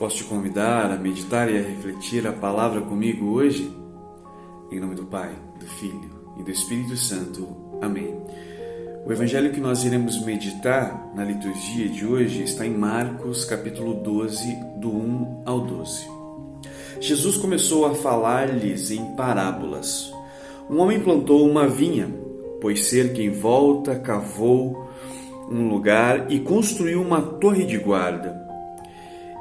Posso te convidar a meditar e a refletir a palavra comigo hoje? Em nome do Pai, do Filho e do Espírito Santo. Amém. O evangelho que nós iremos meditar na liturgia de hoje está em Marcos, capítulo 12, do 1 ao 12. Jesus começou a falar-lhes em parábolas. Um homem plantou uma vinha, pôs cerca em volta, cavou um lugar e construiu uma torre de guarda.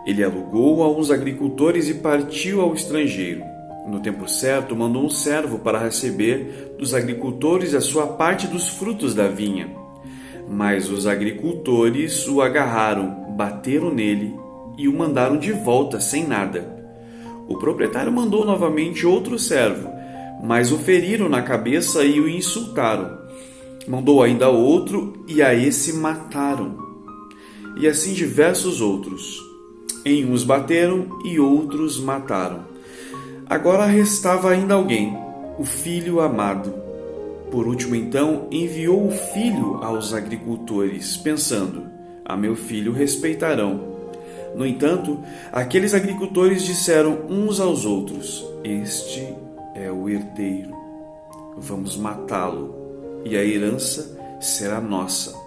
Ele alugou a uns agricultores e partiu ao estrangeiro. No tempo certo, mandou um servo para receber dos agricultores a sua parte dos frutos da vinha. Mas os agricultores o agarraram, bateram nele e o mandaram de volta sem nada. O proprietário mandou novamente outro servo, mas o feriram na cabeça e o insultaram. Mandou ainda outro e a esse mataram. E assim diversos outros. Em uns bateram e outros mataram. Agora restava ainda alguém, o filho amado. Por último, então, enviou o filho aos agricultores, pensando: a meu filho respeitarão. No entanto, aqueles agricultores disseram uns aos outros: este é o herdeiro. Vamos matá-lo, e a herança será nossa.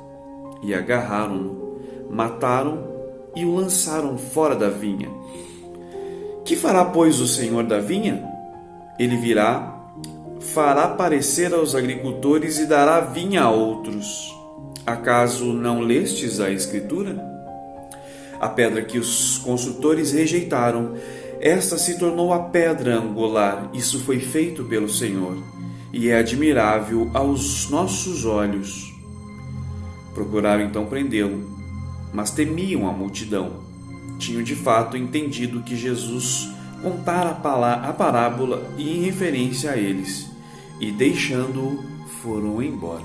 E agarraram-no, mataram e o lançaram fora da vinha. Que fará, pois, o senhor da vinha? Ele virá, fará parecer aos agricultores e dará vinha a outros. Acaso não lestes a Escritura? A pedra que os construtores rejeitaram, esta se tornou a pedra angular. Isso foi feito pelo Senhor, e é admirável aos nossos olhos. Procuraram então prendê-lo, mas temiam a multidão. Tinham de fato entendido que Jesus contara a parábola e em referência a eles, e deixando-o, foram embora.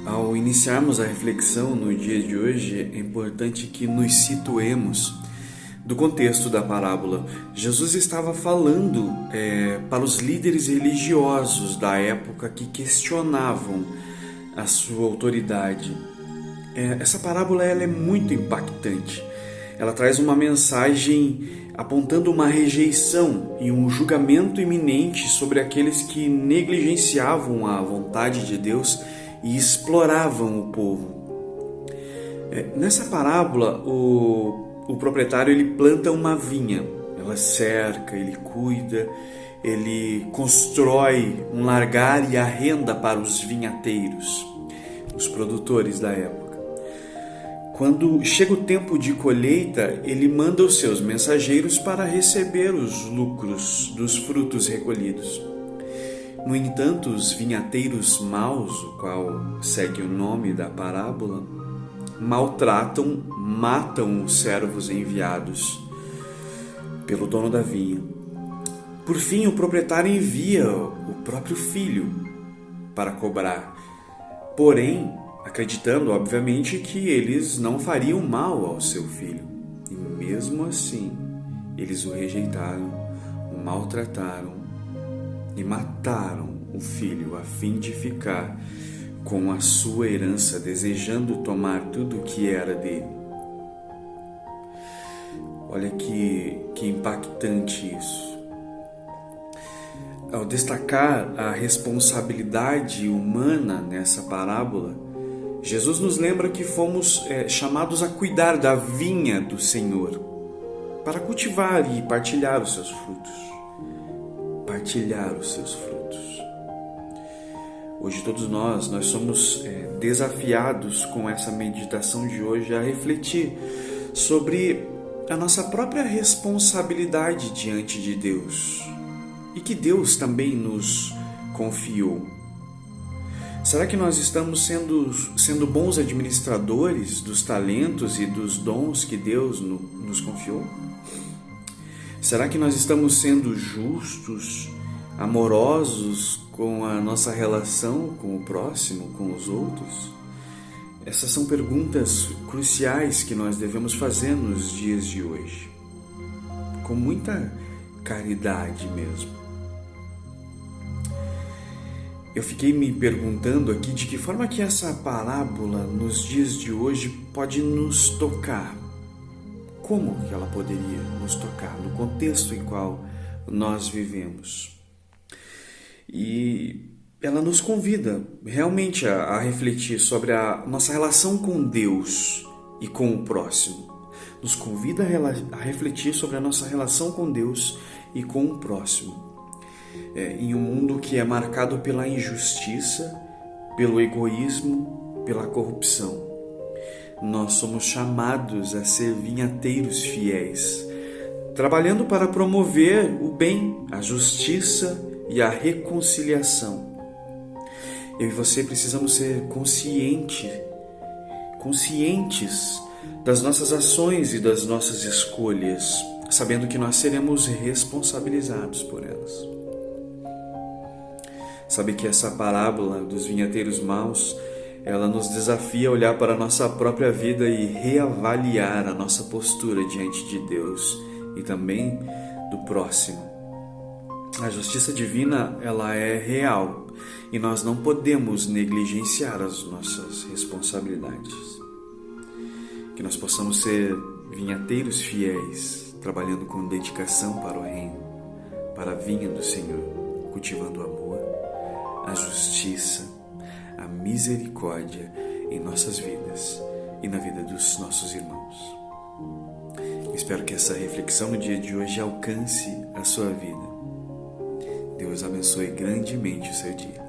Ao iniciarmos a reflexão no dia de hoje, é importante que nos situemos do contexto da parábola. Jesus estava falando para os líderes religiosos da época que questionavam a sua autoridade. Essa parábola ela é muito impactante. Ela traz uma mensagem apontando uma rejeição e um julgamento iminente sobre aqueles que negligenciavam a vontade de Deus e exploravam o povo. Nessa parábola, o proprietário ele planta uma vinha, ela cerca, ele cuida, ele constrói um largar e arrenda para os vinhateiros, os produtores da época. Quando chega o tempo de colheita, ele manda os seus mensageiros para receber os lucros dos frutos recolhidos. No entanto, os vinhateiros maus, o qual segue o nome da parábola, maltratam, matam os servos enviados pelo dono da vinha. Por fim, o proprietário envia o próprio filho para cobrar. Porém, acreditando, obviamente, que eles não fariam mal ao seu filho. E mesmo assim, eles o rejeitaram, o maltrataram e mataram o filho a fim de ficar com a sua herança, desejando tomar tudo o que era dele. Olha que impactante isso. Ao destacar a responsabilidade humana nessa parábola, Jesus nos lembra que fomos chamados a cuidar da vinha do Senhor, para cultivar e partilhar os seus frutos. Partilhar os seus frutos. Hoje todos nós somos desafiados com essa meditação de hoje a refletir sobre a nossa própria responsabilidade diante de Deus e que Deus também nos confiou. Será que nós estamos sendo bons administradores dos talentos e dos dons que Deus nos confiou? Será que nós estamos sendo justos, amorosos com a nossa relação com o próximo, com os outros? Essas são perguntas cruciais que nós devemos fazer nos dias de hoje, com muita caridade mesmo. Eu fiquei me perguntando aqui de que forma que essa parábola nos dias de hoje pode nos tocar. como que ela poderia nos tocar no contexto em qual nós vivemos. E ela nos convida realmente a refletir sobre a nossa relação com Deus e com o próximo. Nos convida a refletir sobre a nossa relação com Deus e com o próximo. Em um mundo que é marcado pela injustiça, pelo egoísmo, pela corrupção. Nós somos chamados a ser vinhateiros fiéis, trabalhando para promover o bem, a justiça e a reconciliação. Eu e você precisamos ser conscientes das nossas ações e das nossas escolhas, sabendo que nós seremos responsabilizados por elas. Sabe que essa parábola dos vinhateiros maus, ela nos desafia a olhar para a nossa própria vida e reavaliar a nossa postura diante de Deus e também do próximo. A justiça divina, ela é real e nós não podemos negligenciar as nossas responsabilidades. Que nós possamos ser vinhateiros fiéis, trabalhando com dedicação para o reino, para a vinha do Senhor, cultivando o amor, a justiça, a misericórdia em nossas vidas e na vida dos nossos irmãos. Espero que essa reflexão no dia de hoje alcance a sua vida. Deus abençoe grandemente o seu dia.